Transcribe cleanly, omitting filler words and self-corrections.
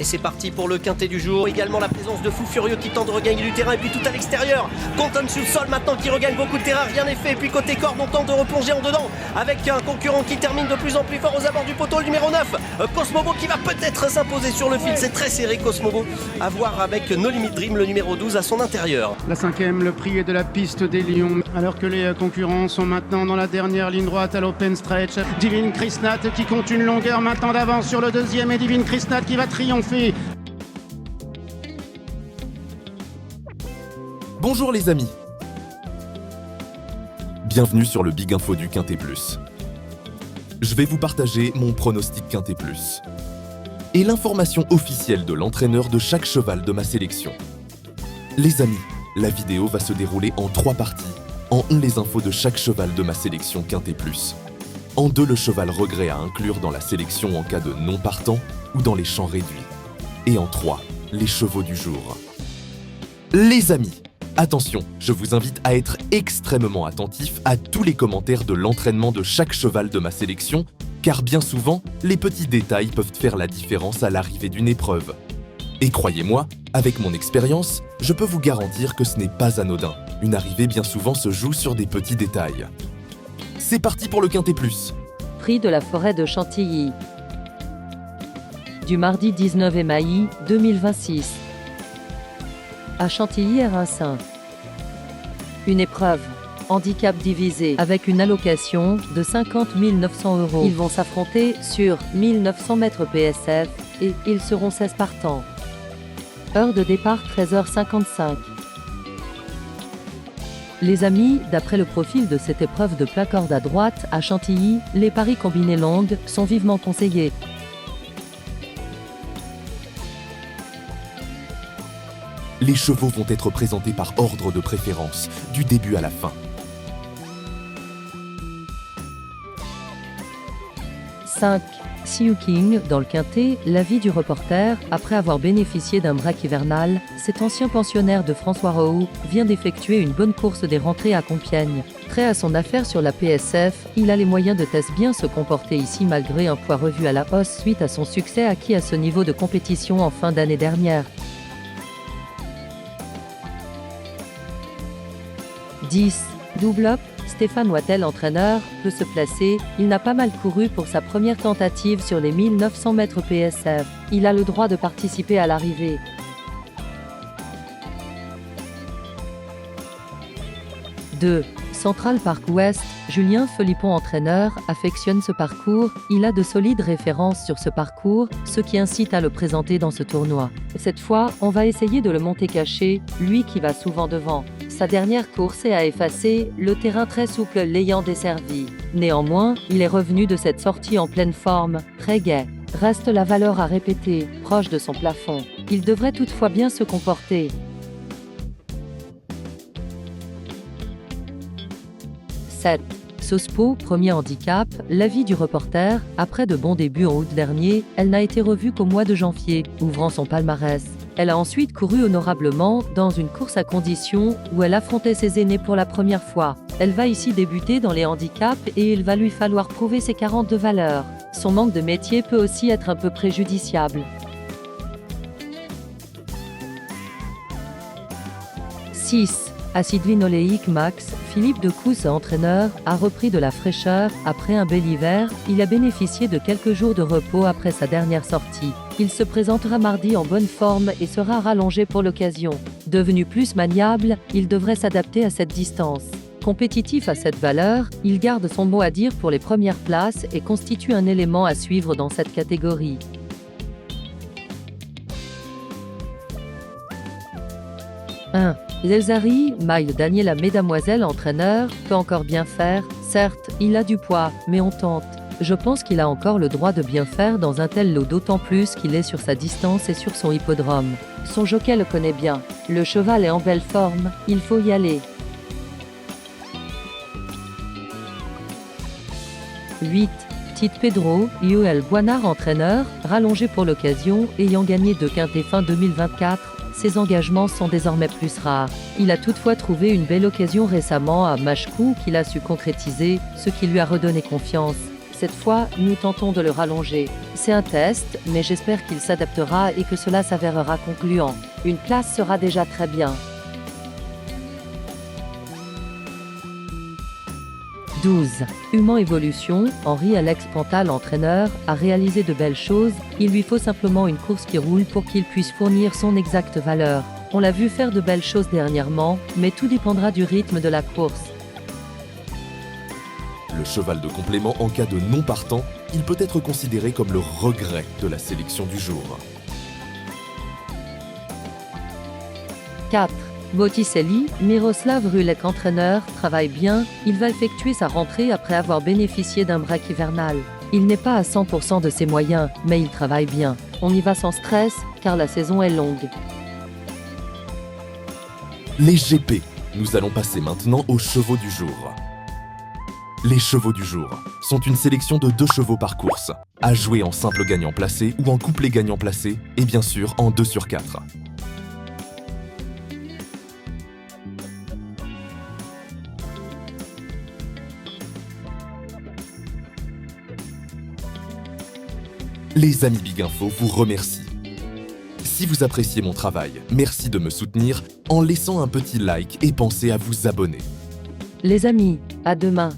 Et c'est parti pour le quintet du jour. Également la présence de Fou Furieux qui tente de regagner du terrain. Et puis tout à l'extérieur, Quentin sur le sol maintenant qui regagne beaucoup de terrain. Rien n'est fait. Et puis côté corde, on tente de replonger en dedans avec un concurrent qui termine de plus en plus fort aux abords du poteau, le numéro 9. Cosmobo qui va peut-être s'imposer sur le fil. C'est très serré, Cosmobo. À voir avec No Limit Dream, le numéro 12 à son intérieur. La cinquième, le prix est de la piste des Lions. Alors que les concurrents sont maintenant dans la dernière ligne droite à l'open stretch. Divine Krishnat qui compte une longueur maintenant d'avance sur le deuxième. Et Divine Krishnat qui va triompher. Bonjour les amis. Bienvenue sur le Big Info du Quintet Plus. Je vais vous partager mon pronostic Quintet Plus et l'information officielle de l'entraîneur de chaque cheval de ma sélection. Les amis, la vidéo va se dérouler en 3 parties. En 1, les infos de chaque cheval de ma sélection Quintet Plus. En 2, le cheval regret à inclure dans la sélection en cas de non partant ou dans les champs réduits. Et en 3, les chevaux du jour. Les amis, attention, je vous invite à être extrêmement attentif à tous les commentaires de l'entraînement de chaque cheval de ma sélection, car bien souvent, les petits détails peuvent faire la différence à l'arrivée d'une épreuve. Et croyez-moi, avec mon expérience, je peux vous garantir que ce n'est pas anodin. Une arrivée bien souvent se joue sur des petits détails. C'est parti pour le Quintet Plus. Prix de la forêt de Chantilly. Du mardi 19 mai 2026. À Chantilly-Érincin. Une épreuve. Handicap divisé avec une allocation de 50 900 €. Ils vont s'affronter sur 1900 mètres PSF et ils seront 16 partants. Heure de départ 13h55. Les amis, d'après le profil de cette épreuve de placorde à droite, à Chantilly, les paris combinés longues sont vivement conseillés. Les chevaux vont être présentés par ordre de préférence, du début à la fin. 5. Siu King, dans le quintet, l'avis du reporter, après avoir bénéficié d'un break hivernal, cet ancien pensionnaire de François Roux vient d'effectuer une bonne course des rentrées à Compiègne. Prêt à son affaire sur la PSF, il a les moyens de bien se comporter ici malgré un poids revu à la hausse suite à son succès acquis à ce niveau de compétition en fin d'année dernière. 10. Double up, Stéphane Wattel, entraîneur, peut se placer. Il n'a pas mal couru pour sa première tentative sur les 1900 mètres PSF. Il a le droit de participer à l'arrivée. 2. Central Park Ouest, Julien Philippon, entraîneur, affectionne ce parcours. Il a de solides références sur ce parcours, ce qui incite à le présenter dans ce tournoi. Cette fois, on va essayer de le monter caché, lui qui va souvent devant. Sa dernière course est à effacer, le terrain très souple l'ayant desservi. Néanmoins, il est revenu de cette sortie en pleine forme, très gai. Reste la valeur à répéter, proche de son plafond. Il devrait toutefois bien se comporter. 7. Sospo, premier handicap, l'avis du reporter, après de bons débuts en août dernier, elle n'a été revue qu'au mois de janvier, ouvrant son palmarès. Elle a ensuite couru honorablement dans une course à condition où elle affrontait ses aînés pour la première fois. Elle va ici débuter dans les handicaps et il va lui falloir prouver ses 42 valeurs. Son manque de métier peut aussi être un peu préjudiciable. 6. Acide linoléique Max, Philippe Decousse, entraîneur, a repris de la fraîcheur. Après un bel hiver, il a bénéficié de quelques jours de repos après sa dernière sortie. Il se présentera mardi en bonne forme et sera rallongé pour l'occasion. Devenu plus maniable, il devrait s'adapter à cette distance. Compétitif à cette valeur, il garde son mot à dire pour les premières places et constitue un élément à suivre dans cette catégorie. 1. L'Elzari, Mile Daniela Mesdamoiselles, entraîneur, peut encore bien faire. Certes, il a du poids, mais on tente. Je pense qu'il a encore le droit de bien faire dans un tel lot, d'autant plus qu'il est sur sa distance et sur son hippodrome. Son jockey le connaît bien. Le cheval est en belle forme, il faut y aller. 8. Tite Pedro, Yoel Boinard, entraîneur, rallongé pour l'occasion, ayant gagné 2 quintets fin 2024. Ses engagements sont désormais plus rares. Il a toutefois trouvé une belle occasion récemment à Machkou qu'il a su concrétiser, ce qui lui a redonné confiance. Cette fois, nous tentons de le rallonger. C'est un test, mais j'espère qu'il s'adaptera et que cela s'avérera concluant. Une place sera déjà très bien. 12. Human Evolution, Henri-Alex Pantal, entraîneur, a réalisé de belles choses, il lui faut simplement une course qui roule pour qu'il puisse fournir son exacte valeur. On l'a vu faire de belles choses dernièrement, mais tout dépendra du rythme de la course. Le cheval de complément en cas de non partant, il peut être considéré comme le regret de la sélection du jour. 4. Botticelli, Miroslav Rulek entraîneur, travaille bien, il va effectuer sa rentrée après avoir bénéficié d'un break hivernal. Il n'est pas à 100% de ses moyens, mais il travaille bien. On y va sans stress, car la saison est longue. Les GP. Nous allons passer maintenant aux chevaux du jour. Les chevaux du jour sont une sélection de 2 chevaux par course, à jouer en simple gagnant placé ou en couplet gagnant placé, et bien sûr en 2 sur 4. Les amis Big Info vous remercient. Si vous appréciez mon travail, merci de me soutenir en laissant un petit like et pensez à vous abonner. Les amis, à demain.